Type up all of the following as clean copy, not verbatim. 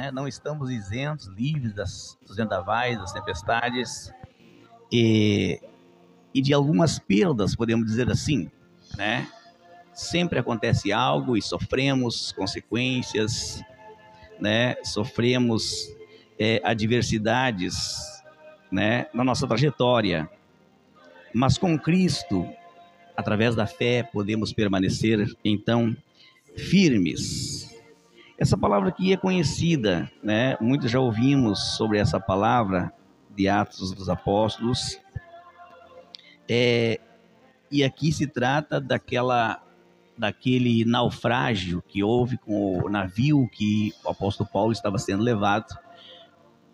né? Não estamos isentos, livres dos vendavais, das tempestades e de algumas perdas, podemos dizer assim, né? Sempre acontece algo e sofremos consequências, né? Sofremos adversidades, né? Na nossa trajetória. Mas com Cristo, através da fé, podemos permanecer, então, firmes. Essa palavra aqui é conhecida, né? Muitos já ouvimos sobre essa palavra de Atos dos Apóstolos. E aqui se trata daquele naufrágio que houve com o navio que o apóstolo Paulo estava sendo levado.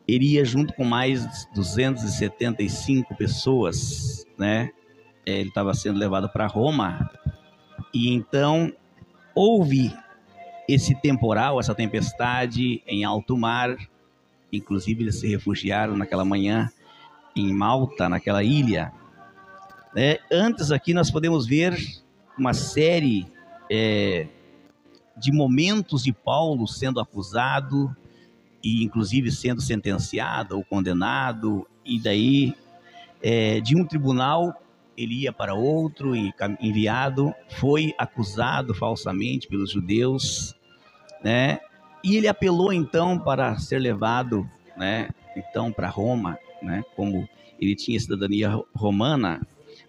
Ele ia junto com mais 275 pessoas, né? Ele estava sendo levado para Roma. E então houve esse temporal, essa tempestade em alto mar. Inclusive eles se refugiaram naquela manhã em Malta, naquela ilha. Antes aqui nós podemos ver uma série de momentos de Paulo sendo acusado e inclusive sendo sentenciado ou condenado, e daí de um tribunal ele ia para outro e enviado, foi acusado falsamente pelos judeus, né? E ele apelou então para ser levado, né? Então para Roma, né? Como ele tinha cidadania romana,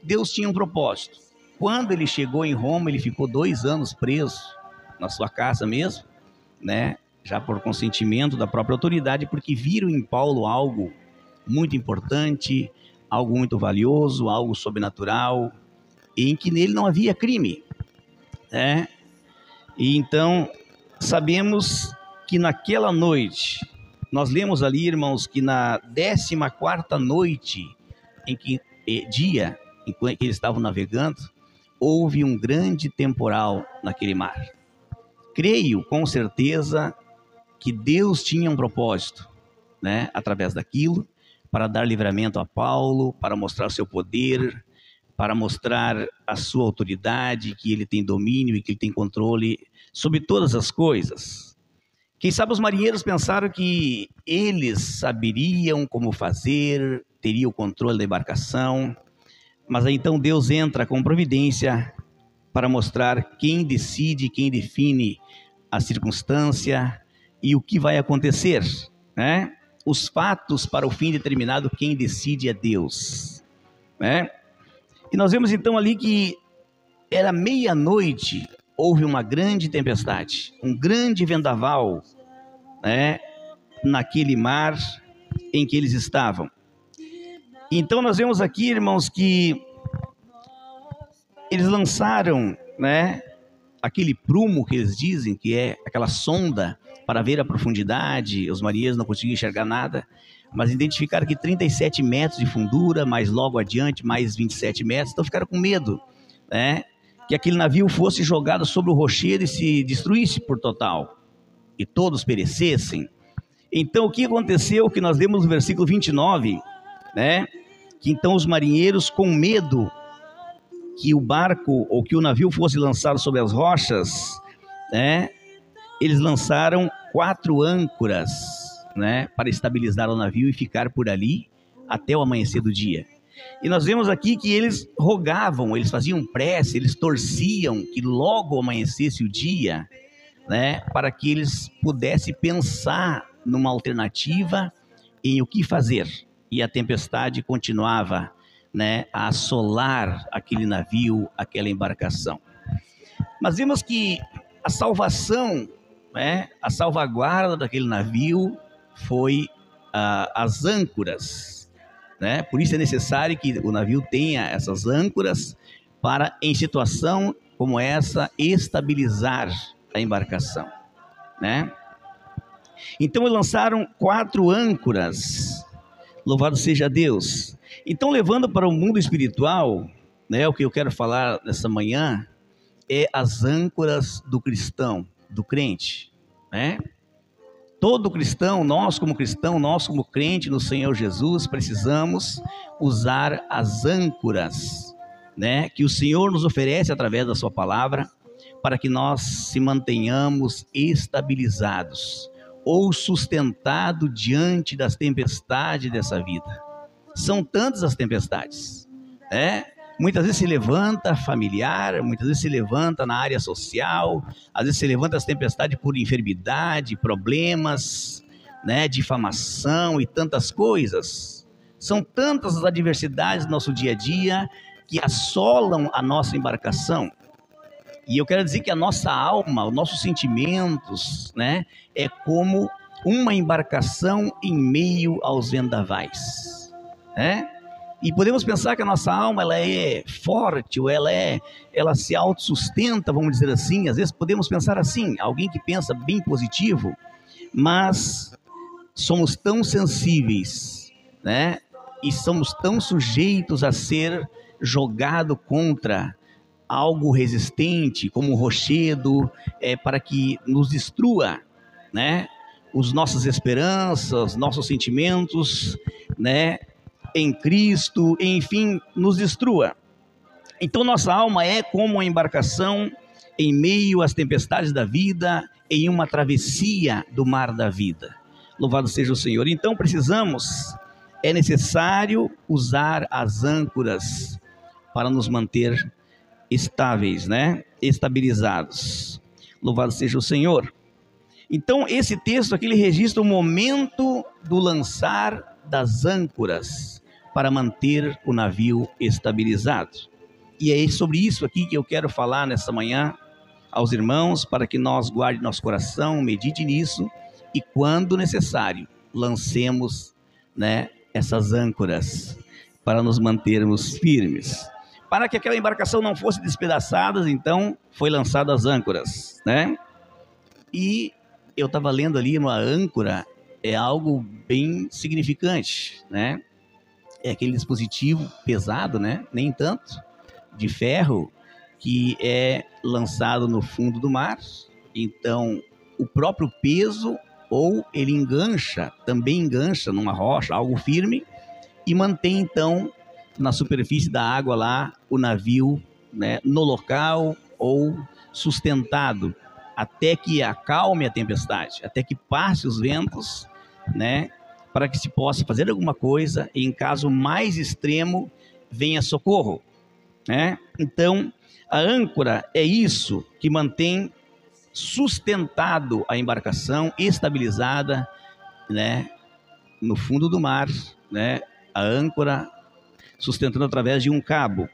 Deus tinha um propósito. Quando ele chegou em Roma, ele ficou 2 anos preso na sua casa mesmo, né? Já por consentimento da própria autoridade, porque viram em Paulo algo muito importante, algo muito valioso, algo sobrenatural, em que nele não havia crime, né? E então sabemos que naquela noite, nós lemos ali, irmãos, que na 14ª noite, em que eles estavam navegando, houve um grande temporal naquele mar. Creio com certeza que Deus tinha um propósito, né, através daquilo, para dar livramento a Paulo, para mostrar seu poder, para mostrar a sua autoridade, que ele tem domínio e que ele tem controle sobre todas as coisas. Quem sabe os marinheiros pensaram que eles saberiam como fazer, teriam o controle da embarcação, mas aí então Deus entra com providência para mostrar quem decide, quem define a circunstância e o que vai acontecer, né? Os fatos para o fim determinado, quem decide é Deus, né? E nós vemos então ali que era meia-noite, houve uma grande tempestade, um grande vendaval, né? Naquele mar em que eles estavam. Então nós vemos aqui, irmãos, que eles lançaram, né, aquele prumo que eles dizem que é aquela sonda para ver a profundidade. Os marinheiros não conseguiam enxergar nada, mas identificaram que 37 metros de fundura, mais logo adiante mais 27 metros, então ficaram com medo, né, que aquele navio fosse jogado sobre o rochedo e se destruísse por total, e todos perecessem. Então o que aconteceu, que nós lemos no versículo 29, né, que então os marinheiros, com medo que o barco ou que o navio fosse lançado sobre as rochas, né, eles lançaram 4 âncoras, né, para estabilizar o navio e ficar por ali até o amanhecer do dia. E nós vemos aqui que eles rogavam, eles faziam prece, eles torciam que logo amanhecesse o dia, né, para que eles pudessem pensar numa alternativa, em o que fazer. E a tempestade continuava, né, a assolar aquele navio, aquela embarcação. Mas vemos que a salvação, né, a salvaguarda daquele navio foi as âncoras, né? Por isso é necessário que o navio tenha essas âncoras para, em situação como essa, estabilizar a embarcação, né? Então eles lançaram 4 âncoras, louvado seja Deus. Então, levando para o mundo espiritual, né, o que eu quero falar nessa manhã é as âncoras do cristão, do crente, né? Todo cristão, nós como crente no Senhor Jesus, precisamos usar as âncoras, né, que o Senhor nos oferece através da sua palavra, para que nós se mantenhamos estabilizados. ou sustentado diante das tempestades dessa vida. São tantas as tempestades, né? Muitas vezes se levanta familiar, muitas vezes se levanta na área social, às vezes se levanta as tempestades por enfermidade, problemas, né, difamação e tantas coisas. São tantas as adversidades do nosso dia a dia que assolam a nossa embarcação. E eu quero dizer que a nossa alma, os nossos sentimentos, né, é como uma embarcação em meio aos vendavais, né? E podemos pensar que a nossa alma, ela é forte, ou ela se autossustenta, vamos dizer assim. Às vezes podemos pensar assim, alguém que pensa bem positivo, mas somos tão sensíveis, né? E somos tão sujeitos a ser jogado contra algo resistente, como um rochedo, para que nos destrua, né? Os nossas esperanças, nossos sentimentos, né? Em Cristo, enfim, nos destrua. Então nossa alma é como uma embarcação em meio às tempestades da vida, em uma travessia do mar da vida. Louvado seja o Senhor. Então é necessário usar as âncoras para nos manter estáveis, né? Estabilizados. Louvado seja o Senhor. Então esse texto aqui ele registra o momento do lançar das âncoras para manter o navio estabilizado. E é sobre isso aqui que eu quero falar nessa manhã aos irmãos, para que nós guarde nosso coração, medite nisso e, quando necessário, lancemos, né, essas âncoras para nos mantermos firmes. Para que aquela embarcação não fosse despedaçada, então foi lançado as âncoras, né? E eu estava lendo ali, uma âncora é algo bem significante, né? É aquele dispositivo pesado, né? Nem tanto, de ferro, que é lançado no fundo do mar. Então, o próprio peso, ou ele também engancha numa rocha, algo firme, e mantém então na superfície da água lá o navio, né, no local ou sustentado, até que acalme a tempestade, até que passe os ventos, né, para que se possa fazer alguma coisa e, em caso mais extremo, venha socorro, né? Então, a âncora é isso que mantém sustentado a embarcação, estabilizada, né, no fundo do mar, né? A âncora sustentando através de um cabo.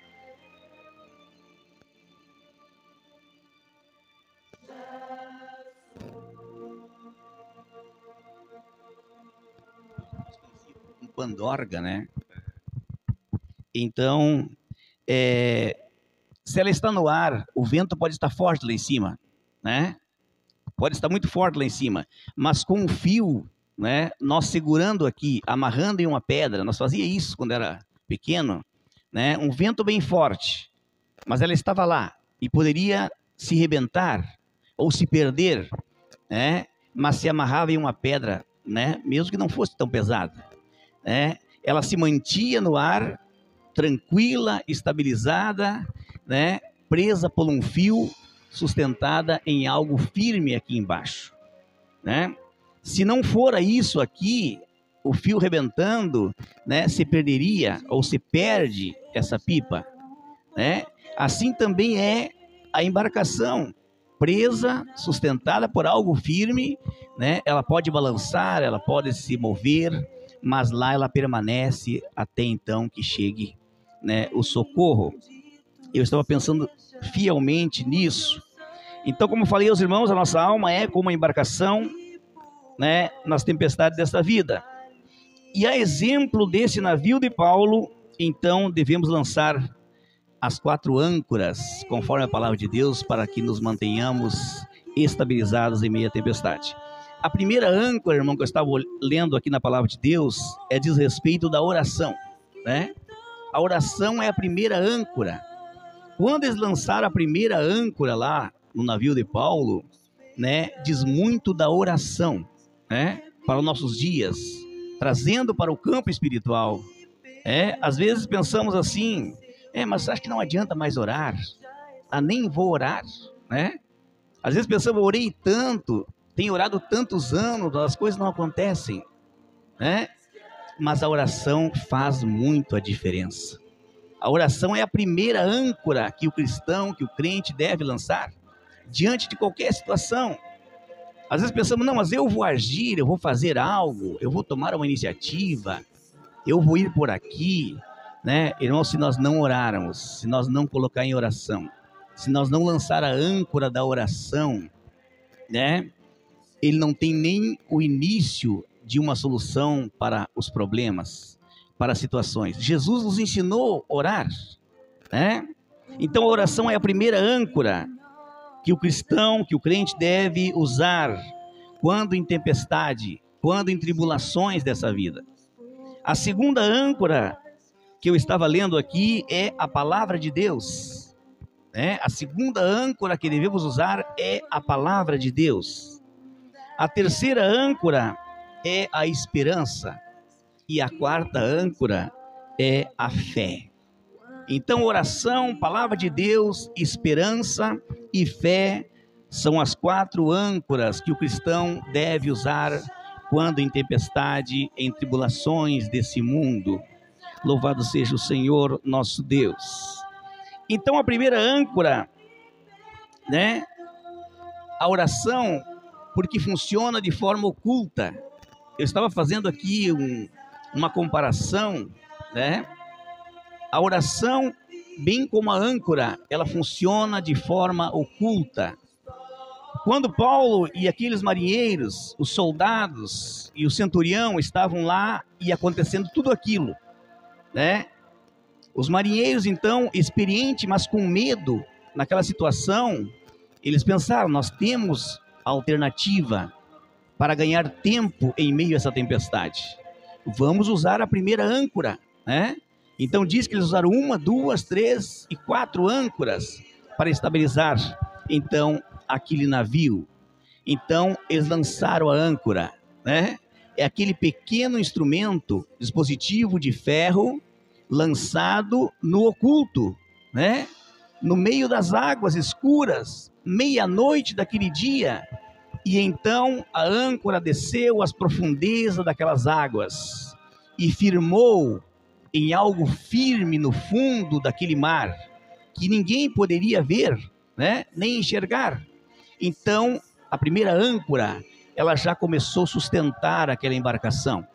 Um pandorga, né? Então, se ela está no ar, o vento pode estar forte lá em cima, né? Pode estar muito forte lá em cima, mas com um fio, né? Nós segurando aqui, amarrando em uma pedra, nós fazia isso quando era pequeno, né? Um vento bem forte, mas ela estava lá e poderia se rebentar ou se perder, né? Mas se amarrava em uma pedra, né? Mesmo que não fosse tão pesada, né? Ela se mantinha no ar, tranquila, estabilizada, né? Presa por um fio, sustentada em algo firme aqui embaixo, né? Se não fora isso aqui, o fio rebentando, né, se perderia ou se perde essa pipa, né? Assim também é a embarcação, presa, sustentada por algo firme, né? Ela pode balançar, ela pode se mover, mas lá ela permanece até então que chegue, né, o socorro. Eu estava pensando fielmente nisso. Então, como falei aos irmãos, a nossa alma é como uma embarcação, né, nas tempestades desta vida. E a exemplo desse navio de Paulo, então devemos lançar as 4 âncoras, conforme a palavra de Deus, para que nos mantenhamos estabilizados em meio à tempestade. A primeira âncora, irmão, que eu estava lendo aqui na palavra de Deus, diz respeito da oração, né? A oração é a primeira âncora. Quando eles lançaram a primeira âncora lá no navio de Paulo, né, diz muito da oração, né, para os nossos dias, trazendo para o campo espiritual. Às vezes pensamos assim, mas acho que não adianta mais orar, nem vou orar, né? Às vezes pensamos, orei tanto, tem orado tantos anos, as coisas não acontecem, né? Mas a oração faz muito a diferença. A oração é a primeira âncora que o cristão, que o crente deve lançar diante de qualquer situação. Às vezes pensamos, não, mas eu vou agir, eu vou fazer algo, eu vou tomar uma iniciativa, eu vou ir por aqui, né? Irmão, se nós não orarmos, se nós não colocar em oração, se nós não lançar a âncora da oração, né? Ele não tem nem o início de uma solução para os problemas, para as situações. Jesus nos ensinou a orar, né? Então a oração é a primeira âncora que o cristão, que o crente deve usar quando em tempestade, quando em tribulações dessa vida. A segunda âncora que eu estava lendo aqui é a palavra de Deus, né? A segunda âncora que devemos usar é a palavra de Deus. A terceira âncora é a esperança e a quarta âncora é a fé. Então, oração, palavra de Deus, esperança e fé são as 4 âncoras que o cristão deve usar quando em tempestade, em tribulações desse mundo. Louvado seja o Senhor nosso Deus. Então, a primeira âncora, né? A oração, porque funciona de forma oculta. Eu estava fazendo aqui uma comparação, né? A oração, bem como a âncora, ela funciona de forma oculta. Quando Paulo e aqueles marinheiros, os soldados e o centurião estavam lá e acontecendo tudo aquilo, né? Os marinheiros, então, experientes, mas com medo naquela situação, eles pensaram, nós temos a alternativa para ganhar tempo em meio a essa tempestade. Vamos usar a primeira âncora, né? Então diz que eles usaram 1, 2, 3 e 4 âncoras para estabilizar, então, aquele navio. Então eles lançaram a âncora, né? É aquele pequeno instrumento, dispositivo de ferro, lançado no oculto, né? No meio das águas escuras, meia-noite daquele dia. E então a âncora desceu às profundezas daquelas águas e firmou em algo firme no fundo daquele mar, que ninguém poderia ver, né? Nem enxergar. Então, a primeira âncora, ela já começou a sustentar aquela embarcação.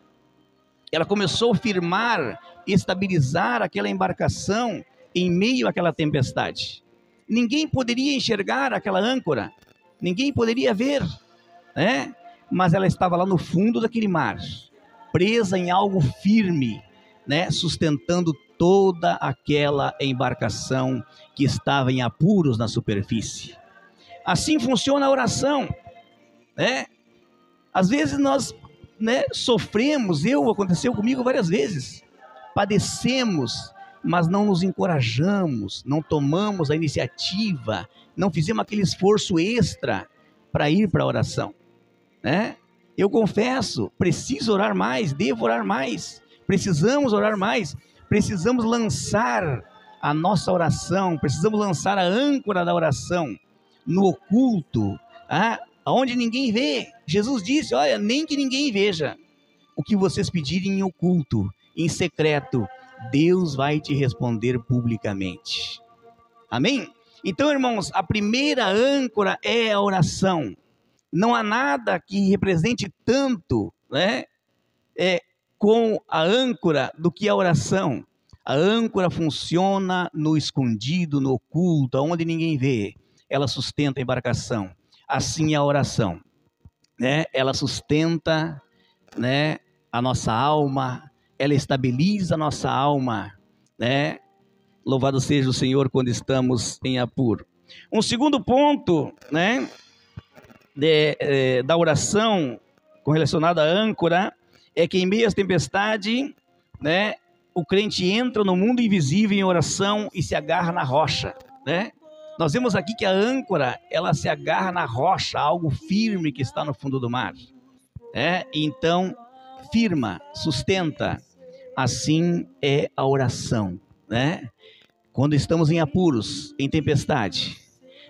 Ela começou a firmar, estabilizar aquela embarcação em meio àquela tempestade. Ninguém poderia enxergar aquela âncora, ninguém poderia ver, né? Mas ela estava lá no fundo daquele mar, presa em algo firme, né? Sustentando toda aquela embarcação que estava em apuros na superfície. Assim funciona a oração, né? Às vezes nós, né, sofremos, aconteceu comigo várias vezes, padecemos, mas não nos encorajamos, não tomamos a iniciativa, não fizemos aquele esforço extra para ir para a oração, né? Eu confesso, preciso orar mais, devo orar mais, precisamos orar mais, precisamos lançar a nossa oração, precisamos lançar a âncora da oração no oculto, onde ninguém vê. Jesus disse, olha, nem que ninguém veja o que vocês pedirem em oculto, em secreto, Deus vai te responder publicamente. Amém? Então, irmãos, a primeira âncora é a oração. Não há nada que represente tanto, né, com a âncora do que a oração. A âncora funciona no escondido, no oculto, onde ninguém vê. Ela sustenta a embarcação. Assim é a oração, né? Ela sustenta, né, a nossa alma, ela estabiliza a nossa alma, né? Louvado seja o Senhor quando estamos em apuro. Um segundo ponto, né, da oração relacionado à âncora é que em meio às tempestades, né, o crente entra no mundo invisível em oração e se agarra na rocha, né? Nós vemos aqui que a âncora, ela se agarra na rocha, algo firme que está no fundo do mar, né? Então, firma, sustenta. Assim é a oração, né? Quando estamos em apuros, em tempestade,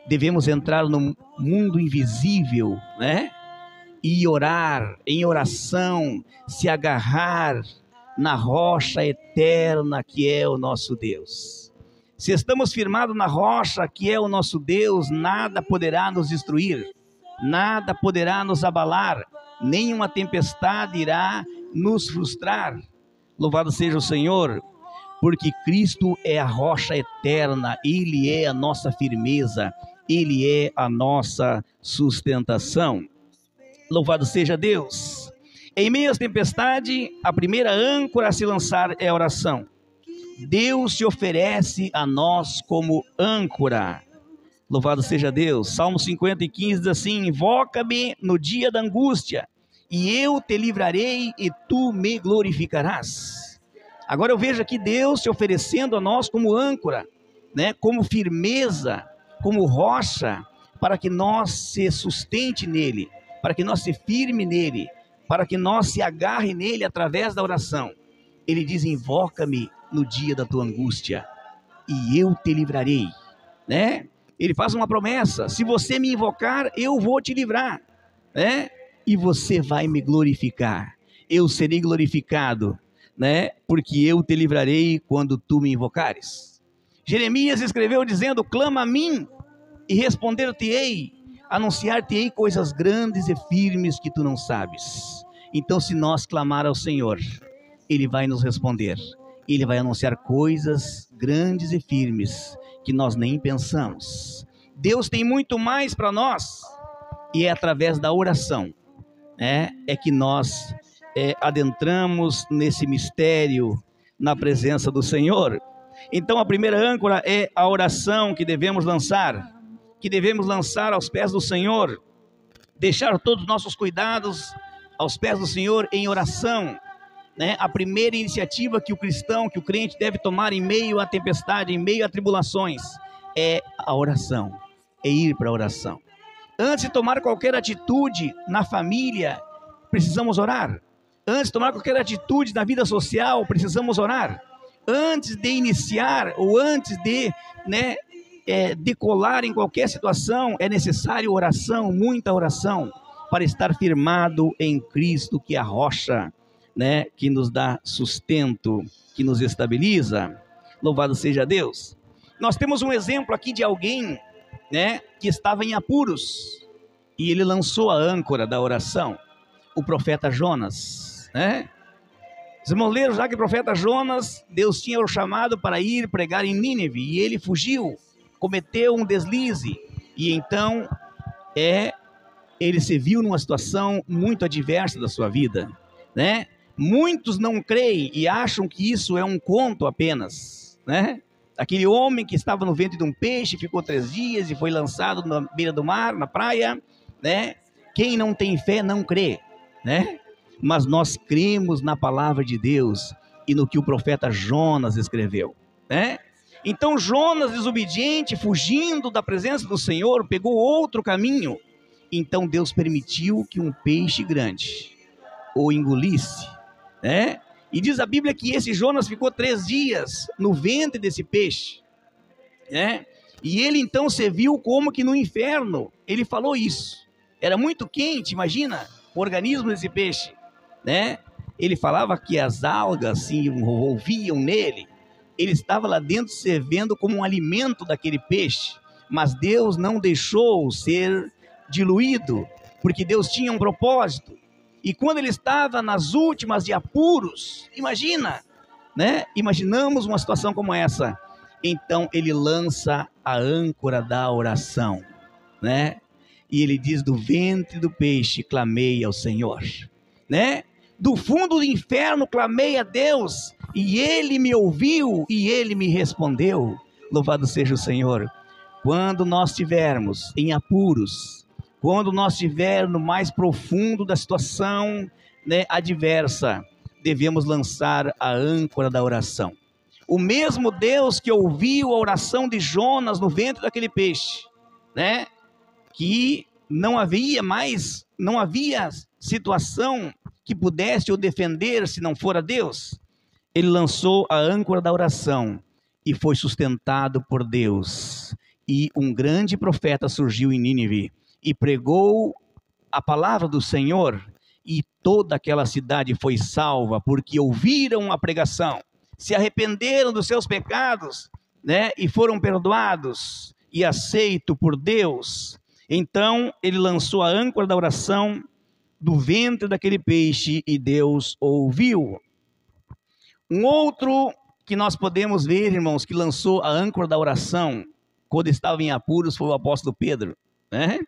devemos entrar no mundo invisível, né? e orar, em oração, se agarrar na rocha eterna que é o nosso Deus. Se estamos firmados na rocha que é o nosso Deus, nada poderá nos destruir, nada poderá nos abalar, nenhuma tempestade irá nos frustrar. Louvado seja o Senhor, porque Cristo é a rocha eterna, Ele é a nossa firmeza, Ele é a nossa sustentação. Louvado seja Deus. Em meio às tempestades, a primeira âncora a se lançar é a oração. Deus se oferece a nós como âncora. Louvado seja Deus. Salmo 50:15 diz assim: invoca-me no dia da angústia, e eu te livrarei e tu me glorificarás. Agora eu vejo aqui Deus se oferecendo a nós como âncora, né? Como firmeza, como rocha, para que nós se sustente nele, para que nós se firme nele, para que nós se agarre nele através da oração. Ele diz: invoca-me no dia da tua angústia, e eu te livrarei, né? Ele faz uma promessa: se você me invocar, eu vou te livrar, né? E você vai me glorificar, eu serei glorificado, né? Porque eu te livrarei quando tu me invocares. Jeremias escreveu dizendo: clama a mim e responder-te-ei, anunciar-te-ei coisas grandes e firmes que tu não sabes. Então, se nós clamar ao Senhor, Ele vai nos responder, Ele vai anunciar coisas grandes e firmes que nós nem pensamos. Deus tem muito mais para nós, e é através da oração, né, é que nós adentramos nesse mistério na presença do Senhor. Então a primeira âncora é a oração que devemos lançar aos pés do Senhor, deixar todos os nossos cuidados aos pés do Senhor em oração, né? A primeira iniciativa que o cristão, que o crente deve tomar em meio à tempestade, em meio a tribulações, é a oração, é ir para a oração. Antes de tomar qualquer atitude na família, precisamos orar. Antes de tomar qualquer atitude na vida social, precisamos orar. Antes de iniciar ou antes de decolar em qualquer situação, é necessário oração, muita oração, para estar firmado em Cristo, que é a rocha, né, que nos dá sustento, que nos estabiliza. Louvado seja Deus. Nós temos um exemplo aqui de alguém, né, que estava em apuros, e ele lançou a âncora da oração, o profeta Jonas, né? Os irmãos leram já que o profeta Jonas, Deus tinha o chamado para ir pregar em Nínive, e ele fugiu, cometeu um deslize, e então ele se viu numa situação muito adversa da sua vida, né? Muitos não creem e acham que isso é um conto apenas, né? Aquele homem que estava no ventre de um peixe, ficou 3 dias e foi lançado na beira do mar, na praia, né? Quem não tem fé não crê, né? Mas nós cremos na palavra de Deus e no que o profeta Jonas escreveu, né? Então Jonas, desobediente, fugindo da presença do Senhor, pegou outro caminho. Então Deus permitiu que um peixe grande o engolisse, né? E diz a Bíblia que esse Jonas ficou 3 dias no ventre desse peixe, né? E ele então se viu como que no inferno. Ele falou isso. Era muito quente, imagina o organismo desse peixe, né? Ele falava que as algas se envolviam nele. Ele estava lá dentro servindo como um alimento daquele peixe. Mas Deus não deixou ser diluído, porque Deus tinha um propósito. E quando ele estava nas últimas de apuros, imagina, né? Imaginamos uma situação como essa. Então ele lança a âncora da oração, né? E ele diz: do ventre do peixe clamei ao Senhor, né? Do fundo do inferno clamei a Deus, e Ele me ouviu e Ele me respondeu. Louvado seja o Senhor. Quando nós estivermos em apuros, quando nós estivermos no mais profundo da situação, né, adversa, devemos lançar a âncora da oração. O mesmo Deus que ouviu a oração de Jonas no ventre daquele peixe, né, que não havia situação que pudesse o defender se não fora Deus. Ele lançou a âncora da oração e foi sustentado por Deus. E um grande profeta surgiu em Nínive e pregou a palavra do Senhor, e toda aquela cidade foi salva, porque ouviram a pregação, se arrependeram dos seus pecados, né, e foram perdoados e aceitos por Deus. Então ele lançou a âncora da oração do ventre daquele peixe e Deus ouviu. Um outro que nós podemos ver, irmãos, que lançou a âncora da oração quando estava em apuros, foi o apóstolo Pedro, né?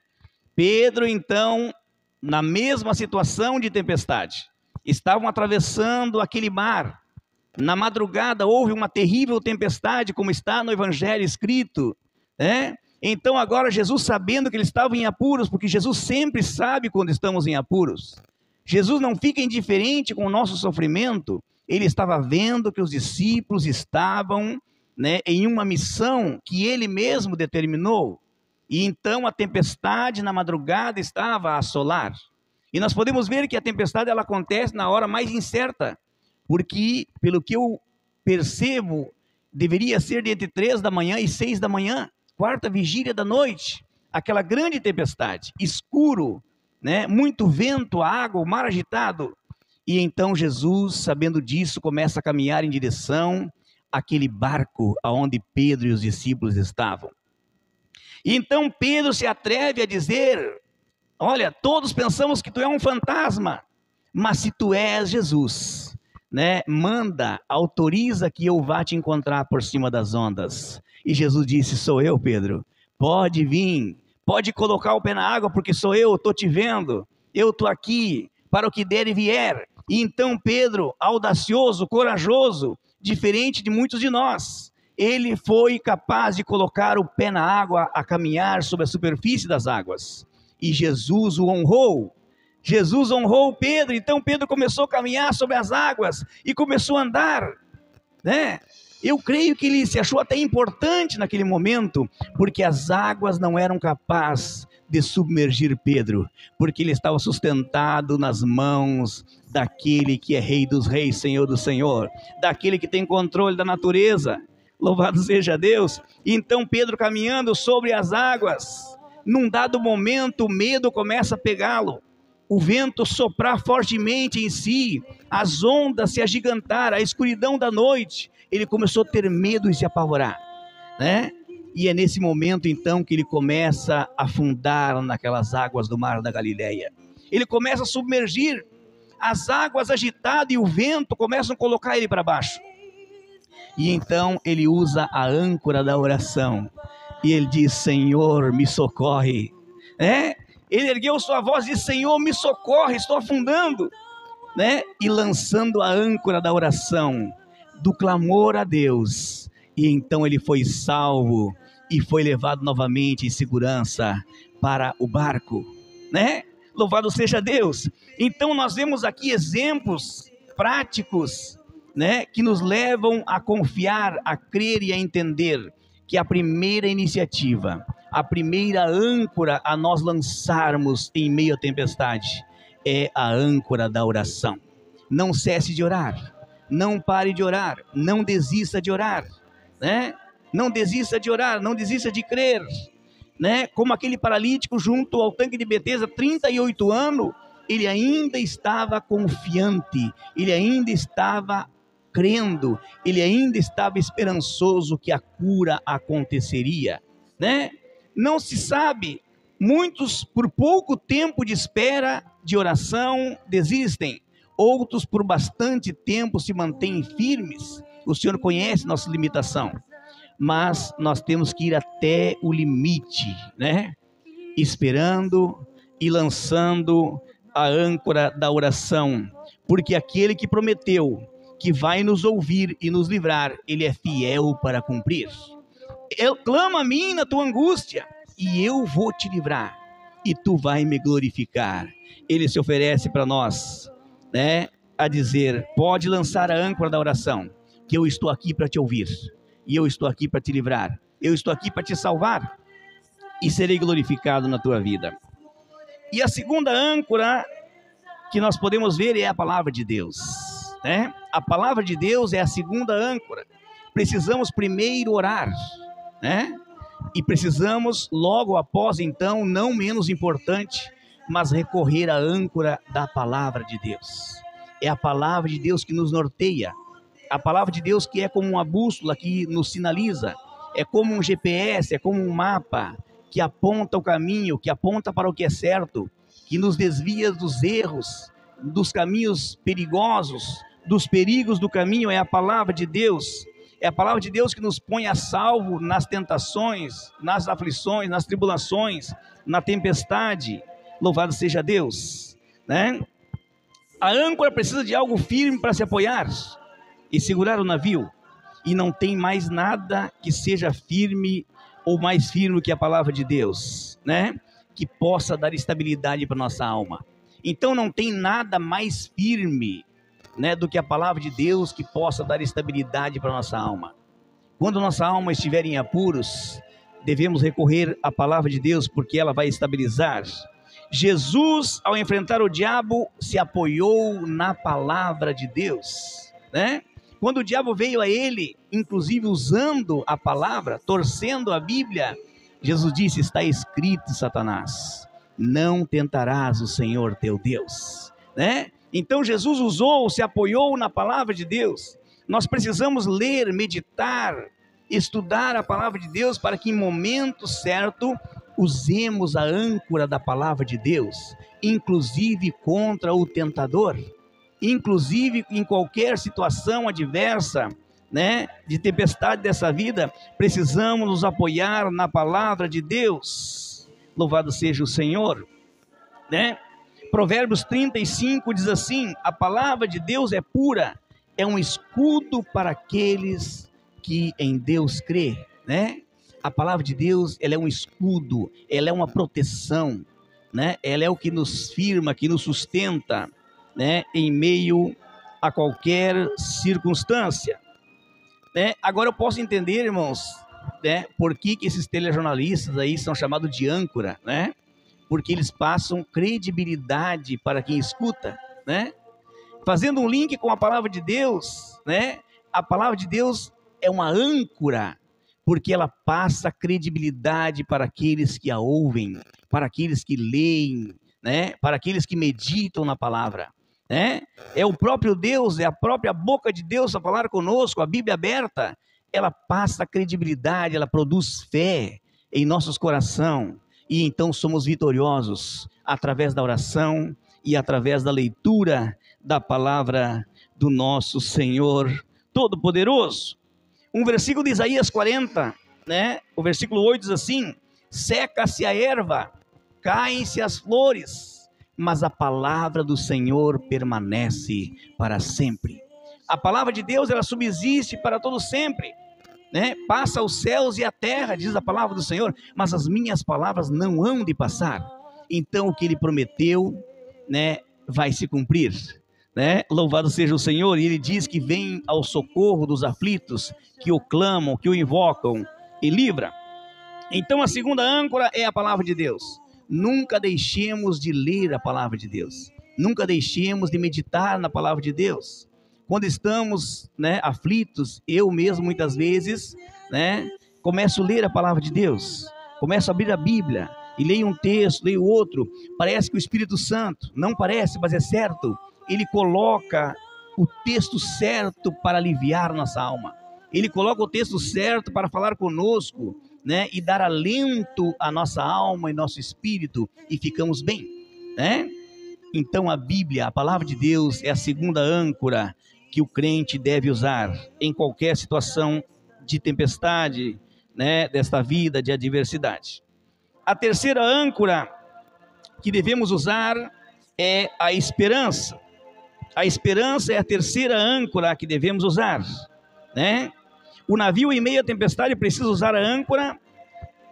Pedro, então, na mesma situação de tempestade, estavam atravessando aquele mar. Na madrugada houve uma terrível tempestade, como está no evangelho escrito, né? Então agora Jesus, sabendo que ele estava em apuros, porque Jesus sempre sabe quando estamos em apuros, Jesus não fica indiferente com o nosso sofrimento. Ele estava vendo que os discípulos estavam, né, em uma missão que ele mesmo determinou, e então a tempestade na madrugada estava a assolar. E nós podemos ver que a tempestade ela acontece na hora mais incerta, porque, pelo que eu percebo, deveria ser de entre 3 da manhã e 6 da manhã, quarta vigília da noite, aquela grande tempestade, escuro, né? Muito vento, a água, o mar agitado. E então Jesus, sabendo disso, começa a caminhar em direção àquele barco aonde Pedro e os discípulos estavam. E então Pedro se atreve a dizer: olha, todos pensamos que tu é um fantasma, mas se tu és Jesus, né, manda, autoriza que eu vá te encontrar por cima das ondas. E Jesus disse: sou eu, Pedro, pode vir, pode colocar o pé na água, porque sou eu, estou te vendo, eu estou aqui para o que der e vier. E então Pedro, audacioso, corajoso, diferente de muitos de nós, ele foi capaz de colocar o pé na água, a caminhar sobre a superfície das águas. E Jesus o honrou. Jesus honrou Pedro. Então Pedro começou a caminhar sobre as águas e começou a andar, né? Eu creio que ele se achou até importante naquele momento, porque as águas não eram capazes de submergir Pedro, porque ele estava sustentado nas mãos daquele que é Rei dos Reis, Senhor do Senhor, daquele que tem controle da natureza. Louvado seja Deus. Então Pedro caminhando sobre as águas, num dado momento o medo começa a pegá-lo, o vento soprar fortemente em si, as ondas se agigantar, a escuridão da noite, ele começou a ter medo e se apavorar, né? E é nesse momento então que ele começa a afundar naquelas águas do mar da Galileia. Ele começa a submergir, as águas agitadas e o vento começam a colocar ele para baixo. E então ele usa a âncora da oração. E ele diz: Senhor, me socorre. Ele ergueu sua voz e disse: Senhor, me socorre, estou afundando. E lançando a âncora da oração, do clamor a Deus. E então ele foi salvo e foi levado novamente em segurança para o barco. Louvado seja Deus. Então nós vemos aqui exemplos práticos, que nos levam a confiar, a crer e a entender que a primeira iniciativa, a primeira âncora a nós lançarmos em meio à tempestade é a âncora da oração. Não cesse de orar, não pare de orar, não desista de orar, não desista de orar, não desista de crer, como aquele paralítico junto ao tanque de Betesda, 38 anos, ele ainda estava confiante, ele ainda estava crendo, ele ainda estava esperançoso que a cura aconteceria, Não se sabe, muitos por pouco tempo de espera de oração desistem, outros por bastante tempo se mantêm firmes. O Senhor conhece nossa limitação, mas nós temos que ir até o limite, esperando e lançando a âncora da oração, porque aquele que prometeu que vai nos ouvir e nos livrar, ele é fiel para cumprir. Clama a mim na tua angústia e eu vou te livrar e tu vai me glorificar. Ele se oferece para nós, a dizer: pode lançar a âncora da oração, que eu estou aqui para te ouvir e eu estou aqui para te livrar, eu estou aqui para te salvar e serei glorificado na tua vida. E a segunda âncora que nós podemos ver é a palavra de Deus, A palavra de Deus é a segunda âncora. Precisamos primeiro orar, e precisamos logo após então, não menos importante, mas recorrer à âncora da palavra de Deus. É a palavra de Deus que nos norteia, a palavra de Deus que é como uma bússola que nos sinaliza, é como um GPS, é como um mapa que aponta o caminho, que aponta para o que é certo, que nos desvia dos erros, dos caminhos perigosos, dos perigos do caminho. É a palavra de Deus. É a palavra de Deus que nos põe a salvo nas tentações, nas aflições, nas tribulações, na tempestade. Louvado seja Deus, né? A âncora precisa de algo firme para se apoiar e segurar o navio. E não tem mais nada que seja firme ou mais firme que a palavra de Deus, né? Que possa dar estabilidade para nossa alma. Então não tem nada mais firme, né, do que a palavra de Deus que possa dar estabilidade para nossa alma. Quando nossa alma estiver em apuros, devemos recorrer à palavra de Deus, porque ela vai estabilizar. Jesus, ao enfrentar o diabo, se apoiou na palavra de Deus, né? Quando o diabo veio a ele, inclusive usando a palavra, torcendo a Bíblia, Jesus disse: está escrito, Satanás, não tentarás o Senhor teu Deus, né? Então Jesus usou, se apoiou na palavra de Deus. Nós precisamos ler, meditar, estudar a palavra de Deus, para que em momento certo usemos a âncora da palavra de Deus, inclusive contra o tentador, inclusive em qualquer situação adversa, né, de tempestade dessa vida. Precisamos nos apoiar na palavra de Deus. Louvado seja o Senhor, né? Provérbios 35 diz assim: a palavra de Deus é pura, é um escudo para aqueles que em Deus crê, né? A palavra de Deus, ela é um escudo, ela é uma proteção, né? Ela é o que nos firma, que nos sustenta, né, em meio a qualquer circunstância, né? Agora eu posso entender, irmãos, né, por que esses telejornalistas aí são chamados de âncora, né? Porque eles passam credibilidade para quem escuta, né? Fazendo um link com a palavra de Deus, né? A palavra de Deus é uma âncora, porque ela passa credibilidade para aqueles que a ouvem, para aqueles que leem, né? Para aqueles que meditam na palavra, né? É o próprio Deus, é a própria boca de Deus a falar conosco. A Bíblia aberta, ela passa credibilidade, ela produz fé em nossos corações. E então somos vitoriosos através da oração e através da leitura da palavra do nosso Senhor Todo-Poderoso. Um versículo de Isaías 40, né? O versículo 8 diz assim: seca-se a erva, caem-se as flores, mas a palavra do Senhor permanece para sempre. A palavra de Deus, ela subsiste para todo sempre, né? Passa os céus e a terra, diz a palavra do Senhor, mas as minhas palavras não hão de passar. Então o que ele prometeu, né, vai se cumprir, né? Louvado seja o Senhor. E ele diz que vem ao socorro dos aflitos, que o clamam, que o invocam, e livra. Então a segunda âncora é a palavra de Deus. Nunca deixemos de ler a palavra de Deus, nunca deixemos de meditar na palavra de Deus. Quando estamos, né, aflitos, eu mesmo muitas vezes, né, começo a ler a palavra de Deus, começo a abrir a Bíblia e leio um texto, leio outro. Parece que o Espírito Santo, não parece, mas é certo, ele coloca o texto certo para aliviar nossa alma. Ele coloca o texto certo para falar conosco, né, e dar alento à nossa alma e nosso espírito, e ficamos bem, né? Então a Bíblia, a palavra de Deus, é a segunda âncora que o crente deve usar em qualquer situação de tempestade, né, desta vida de adversidade. A terceira âncora que devemos usar é a esperança. A esperança é a terceira âncora que devemos usar, né? O navio em meio à tempestade precisa usar a âncora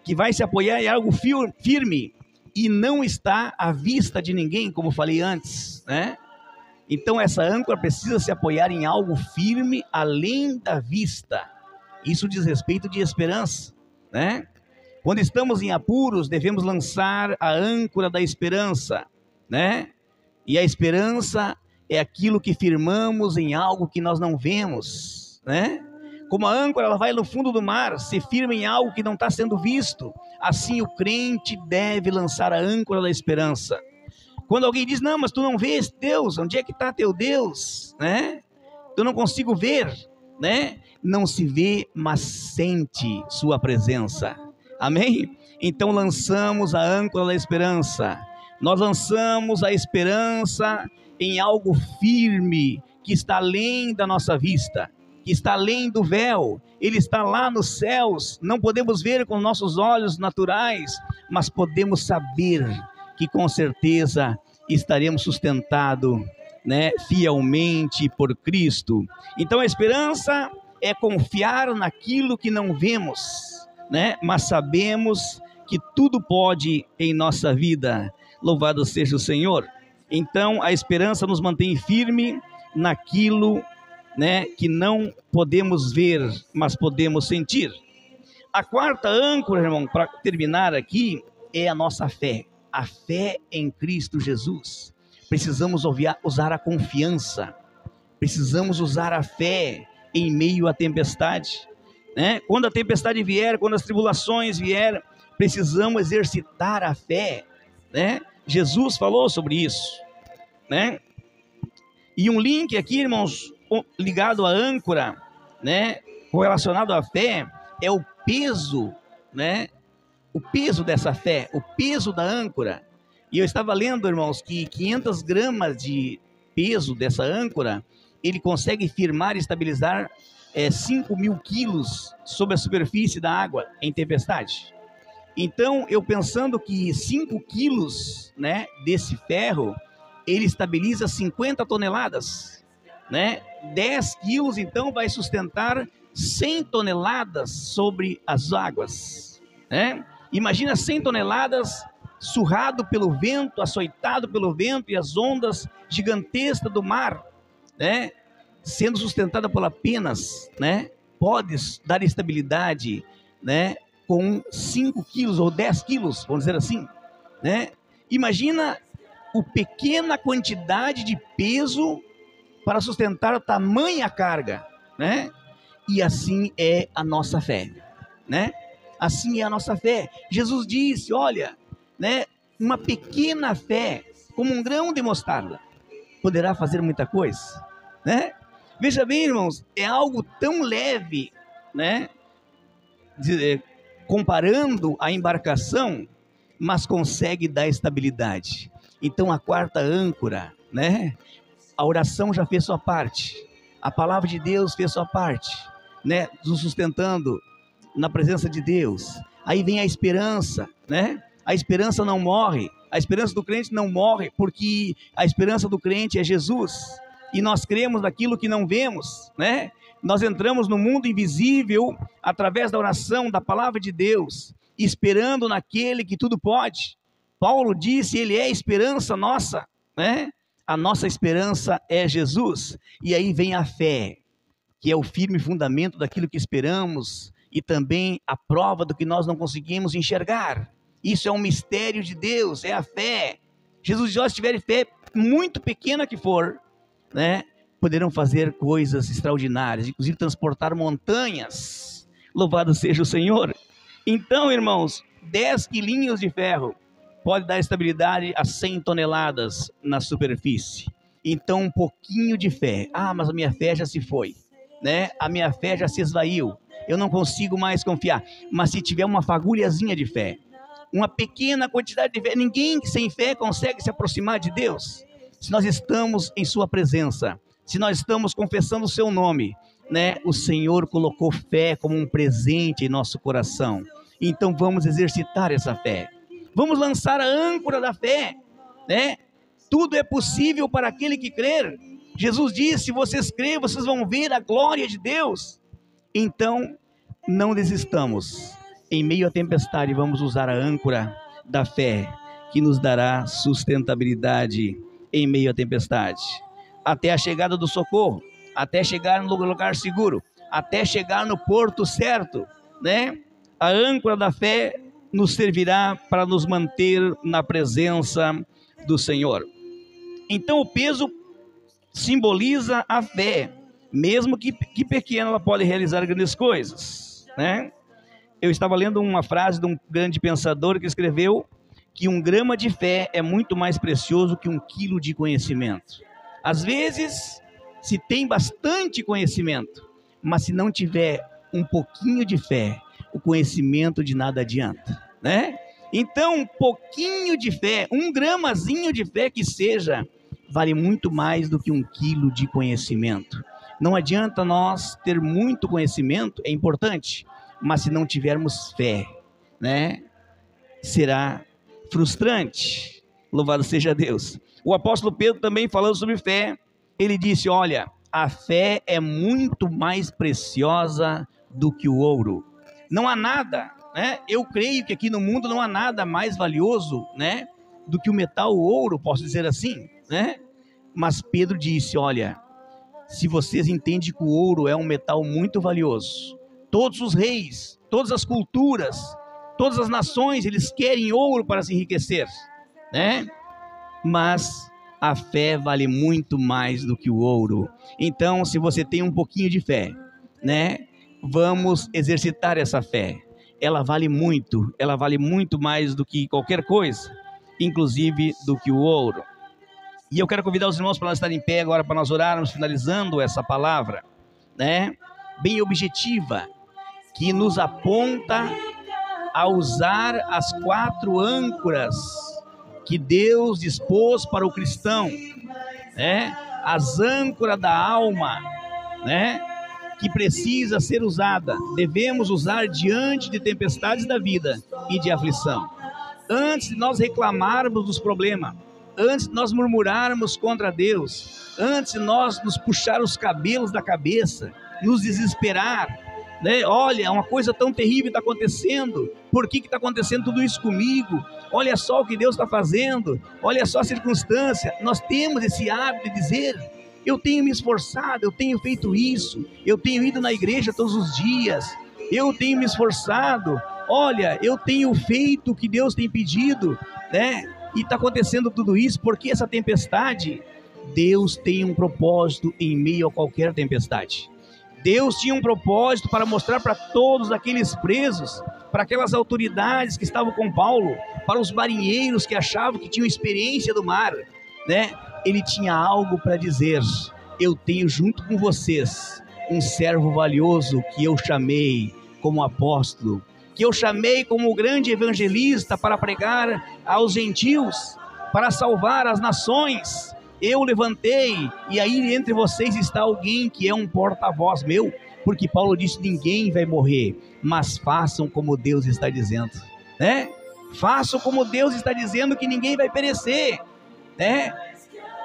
que vai se apoiar em algo firme e não está à vista de ninguém, como falei antes, né? Então essa âncora precisa se apoiar em algo firme além da vista. Isso diz respeito de esperança, né? Quando estamos em apuros, devemos lançar a âncora da esperança, né? E a esperança é aquilo que firmamos em algo que nós não vemos, né? Como a âncora, ela vai no fundo do mar, se firma em algo que não está sendo visto. Assim o crente deve lançar a âncora da esperança. Quando alguém diz, não, mas tu não vês Deus, onde é que está teu Deus, né? Eu não consigo ver, né? Não se vê, mas sente sua presença. Amém? Então lançamos a âncora da esperança. Nós lançamos a esperança em algo firme, que está além da nossa vista, que está além do véu. Ele está lá nos céus. Não podemos ver com nossos olhos naturais, mas podemos saber que com certeza estaremos sustentados, né, fielmente por Cristo. Então a esperança é confiar naquilo que não vemos, né, mas sabemos que tudo pode em nossa vida. Louvado seja o Senhor. Então a esperança nos mantém firme naquilo, né, que não podemos ver, mas podemos sentir. A quarta âncora, irmão, para terminar aqui, é a nossa fé. A fé em Cristo Jesus. Precisamos usar a confiança. Precisamos usar a fé em meio à tempestade, né? Quando a tempestade vier, quando as tribulações vierem, precisamos exercitar a fé, né? Jesus falou sobre isso, né? E um link aqui, irmãos, ligado à âncora, né, relacionado à fé, é o peso, né? O peso dessa fé, o peso da âncora. E eu estava lendo, irmãos, que 500 gramas de peso dessa âncora, ele consegue firmar e estabilizar 5.000 quilos sobre a superfície da água em tempestade. Então, eu pensando que 5 quilos, né, desse ferro, ele estabiliza 50 toneladas, né? 10 quilos, então, vai sustentar 100 toneladas sobre as águas, né? Imagina 100 toneladas surrado pelo vento, açoitado pelo vento e as ondas gigantescas do mar, né? Sendo sustentada por apenas, né? Pode dar estabilidade, né? Com 5 quilos ou 10 quilos, vamos dizer assim, né? Imagina a pequena quantidade de peso para sustentar tamanha carga, né? E assim é a nossa fé, né? Assim é a nossa fé. Jesus disse, olha, né, uma pequena fé, como um grão de mostarda, poderá fazer muita coisa, né? Veja bem, irmãos, é algo tão leve, né? Comparando a embarcação, mas consegue dar estabilidade. Então a quarta âncora, né? A oração já fez sua parte, a palavra de Deus fez sua parte, né? Nos sustentando na presença de Deus. Aí vem a esperança, né? A esperança não morre, a esperança do crente não morre, porque a esperança do crente é Jesus, e nós cremos naquilo que não vemos, né? Nós entramos no mundo invisível através da oração, da palavra de Deus, esperando naquele que tudo pode. Paulo disse, ele é a esperança nossa, né? A nossa esperança é Jesus. E aí vem a fé, que é o firme fundamento daquilo que esperamos, e também a prova do que nós não conseguimos enxergar. Isso é um mistério de Deus, é a fé. Jesus disse, se tiver fé, muito pequena que for, né, poderão fazer coisas extraordinárias, inclusive transportar montanhas. Louvado seja o Senhor. Então, irmãos, 10 quilinhos de ferro pode dar estabilidade a 100 toneladas na superfície. Então, um pouquinho de fé. Ah, mas a minha fé já se foi, né? A minha fé já se esvaiu. Eu não consigo mais confiar. Mas se tiver uma fagulhazinha de fé, uma pequena quantidade de fé, ninguém sem fé consegue se aproximar de Deus. Se nós estamos em sua presença, se nós estamos confessando o seu nome, né? O Senhor colocou fé como um presente em nosso coração. Então vamos exercitar essa fé. Vamos lançar a âncora da fé, né? Tudo é possível para aquele que crer. Jesus disse, se vocês crerem, vocês vão ver a glória de Deus. Então, não desistamos. Em meio à tempestade, vamos usar a âncora da fé, que nos dará sustentabilidade em meio à tempestade. Até a chegada do socorro, até chegar no lugar seguro, até chegar no porto certo, né? A âncora da fé nos servirá para nos manter na presença do Senhor. Então o peso simboliza a fé, mesmo que pequena, ela pode realizar grandes coisas, né? Eu estava lendo uma frase de um grande pensador que escreveu que 1 grama de fé é muito mais precioso que 1 quilo de conhecimento. Às vezes, se tem bastante conhecimento, mas se não tiver um pouquinho de fé, o conhecimento de nada adianta, né? Então, um pouquinho de fé, 1 gramazinho de fé que seja, vale muito mais do que 1 quilo de conhecimento. Não adianta nós ter muito conhecimento, é importante, mas se não tivermos fé, né, será frustrante. Louvado seja Deus. O apóstolo Pedro também falando sobre fé, ele disse, olha, a fé é muito mais preciosa do que o ouro. Não há nada, né? Eu creio que aqui no mundo não há nada mais valioso, né, do que o metal, o ouro, posso dizer assim, né? Mas Pedro disse, olha, se vocês entendem que o ouro é um metal muito valioso, todos os reis, todas as culturas, todas as nações, eles querem ouro para se enriquecer, né? Mas a fé vale muito mais do que o ouro. Então, se você tem um pouquinho de fé, né, vamos exercitar essa fé. Ela vale muito mais do que qualquer coisa, inclusive do que o ouro. E eu quero convidar os irmãos para nós estarem em pé agora, para nós orarmos, finalizando essa palavra, né, bem objetiva, que nos aponta a usar as 4 âncoras que Deus dispôs para o cristão, né? As âncoras da alma, né? Que precisa ser usada, devemos usar diante de tempestades da vida e de aflição. Antes de nós reclamarmos dos problemas, antes de nós murmurarmos contra Deus, antes de nós nos puxar os cabelos da cabeça, nos desesperar, né? Olha, uma coisa tão terrível está acontecendo, por que está acontecendo tudo isso comigo? Olha só o que Deus está fazendo, olha só a circunstância. Nós temos esse hábito de dizer, eu tenho me esforçado, eu tenho feito isso, eu tenho ido na igreja todos os dias, eu tenho me esforçado, olha, eu tenho feito o que Deus tem pedido, né? E está acontecendo tudo isso, porque essa tempestade, Deus tem um propósito em meio a qualquer tempestade. Deus tinha um propósito para mostrar para todos aqueles presos, para aquelas autoridades que estavam com Paulo, para os marinheiros que achavam que tinham experiência do mar, né? Ele tinha algo para dizer, eu tenho junto com vocês um servo valioso que eu chamei como apóstolo, que eu chamei como grande evangelista para pregar aos gentios, para salvar as nações. Eu levantei, e aí entre vocês está alguém que é um porta-voz meu, porque Paulo disse, ninguém vai morrer, mas façam como Deus está dizendo, né? Façam como Deus está dizendo, que ninguém vai perecer, né?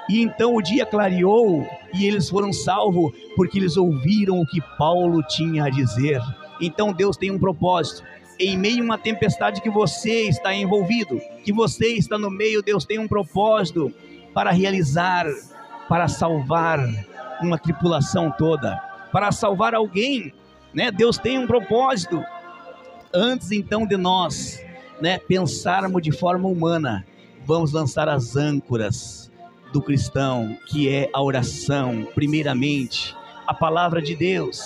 E então o dia clareou, e eles foram salvos, porque eles ouviram o que Paulo tinha a dizer. Então Deus tem um propósito, em meio a uma tempestade que você está envolvido, que você está no meio, Deus tem um propósito, para realizar, para salvar uma tripulação toda, para salvar alguém, né? Deus tem um propósito. Antes então de nós, né, pensarmos de forma humana, vamos lançar as âncoras do cristão, que é a oração, primeiramente, a palavra de Deus,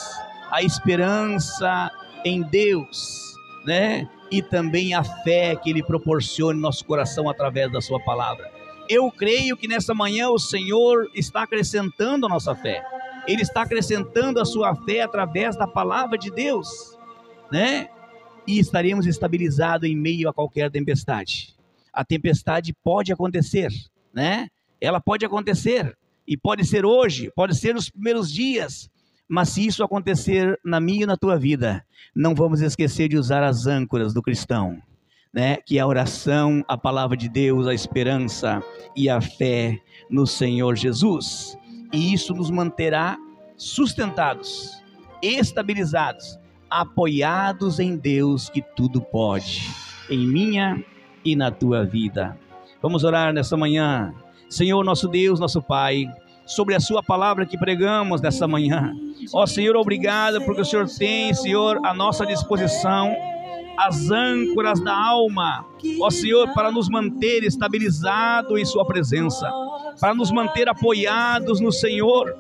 a esperança em Deus, né? E também a fé que Ele proporciona no nosso coração através da sua palavra. Eu creio que nessa manhã o Senhor está acrescentando a nossa fé. Ele está acrescentando a sua fé através da palavra de Deus, né? E estaremos estabilizados em meio a qualquer tempestade. A tempestade pode acontecer, né? Ela pode acontecer, e pode ser hoje, pode ser nos primeiros dias, mas se isso acontecer na minha e na tua vida, não vamos esquecer de usar as âncoras do cristão, né? Que é a oração, a palavra de Deus, a esperança e a fé no Senhor Jesus. E isso nos manterá sustentados, estabilizados, apoiados em Deus que tudo pode, em minha e na tua vida. Vamos orar nessa manhã. Senhor, nosso Deus, nosso Pai, sobre a sua palavra que pregamos nessa manhã. Ó Senhor, obrigado porque o Senhor tem, Senhor, à nossa disposição as âncoras da alma, ó Senhor, para nos manter estabilizados em sua presença, para nos manter apoiados no Senhor.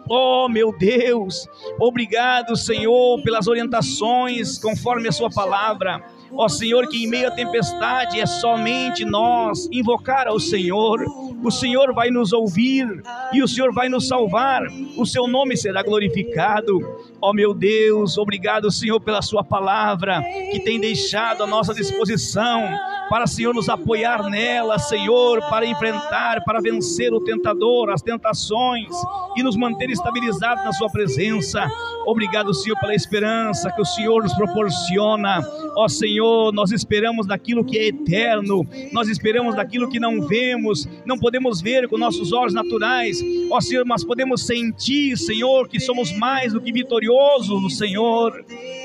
Oh meu Deus, obrigado Senhor pelas orientações conforme a sua palavra. Ó Senhor, que em meio à tempestade é somente nós invocar ao Senhor. O Senhor vai nos ouvir e o Senhor vai nos salvar. O seu nome será glorificado. Ó meu Deus, obrigado, Senhor, pela sua palavra que tem deixado à nossa disposição para, Senhor, nos apoiar nela, Senhor, para enfrentar, para vencer o tentador, as tentações e nos manter estabilizados na sua presença. Obrigado, Senhor, pela esperança que o Senhor nos proporciona. Ó Senhor, nós esperamos daquilo que é eterno, nós esperamos daquilo que não vemos, não podemos ver com nossos olhos naturais. Ó Senhor, mas podemos sentir, Senhor, que somos mais do que vitoriosos no Senhor.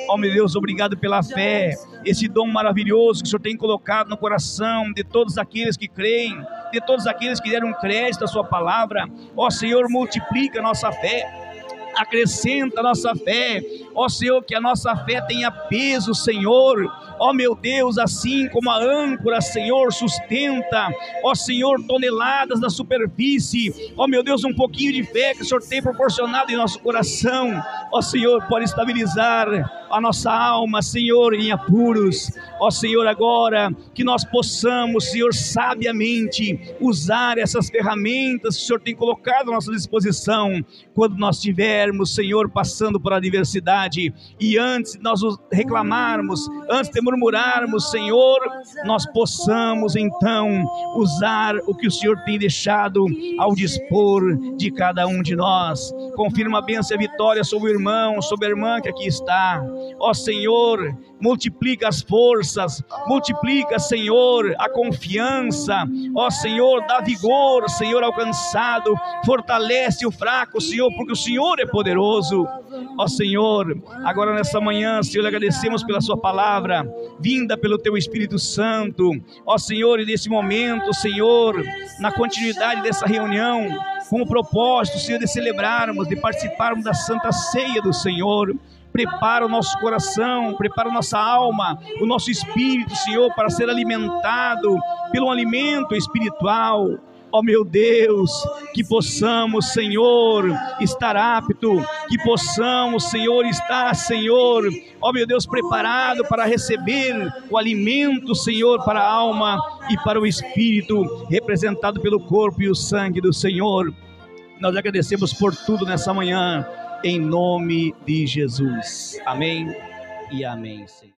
Ó meu Deus, obrigado pela fé, esse dom maravilhoso que o Senhor tem colocado no coração de todos aqueles que creem, de todos aqueles que deram crédito à sua palavra. Ó Senhor, multiplica a nossa fé, acrescenta a nossa fé. Ó Senhor, que a nossa fé tenha peso, Senhor. Ó meu Deus, assim como a âncora, Senhor, sustenta, ó Senhor, toneladas da superfície. Ó meu Deus, um pouquinho de fé que o Senhor tem proporcionado em nosso coração, ó Senhor, pode estabilizar a nossa alma, Senhor, em apuros. Ó Senhor, agora que nós possamos, Senhor, sabiamente usar essas ferramentas que o Senhor tem colocado à nossa disposição, quando nós estivermos, Senhor, passando por adversidade, e antes de nós reclamarmos, antes de murmurarmos, Senhor, nós possamos então usar o que o Senhor tem deixado ao dispor de cada um de nós. Confirma a bênção e a vitória sobre o irmão, sobre a irmã que aqui está. Ó Senhor, multiplica as forças, multiplica, Senhor, a confiança. Ó Senhor, dá vigor, Senhor, ao cansado, fortalece o fraco, Senhor, porque o Senhor é poderoso. Ó Senhor, agora nessa manhã, Senhor, agradecemos pela sua palavra, vinda pelo teu Espírito Santo. Ó Senhor, e nesse momento, Senhor, na continuidade dessa reunião, com o propósito, Senhor, de celebrarmos, de participarmos da Santa Ceia do Senhor, prepara o nosso coração, prepara a nossa alma, o nosso espírito, Senhor, para ser alimentado pelo alimento espiritual. Ó meu Deus, que possamos, Senhor, estar apto, que possamos, Senhor, estar, Senhor, ó meu Deus, preparado para receber o alimento, Senhor, para a alma e para o espírito, representado pelo corpo e o sangue do Senhor. Nós agradecemos por tudo nessa manhã, em nome de Jesus. Amém e amém, Senhor.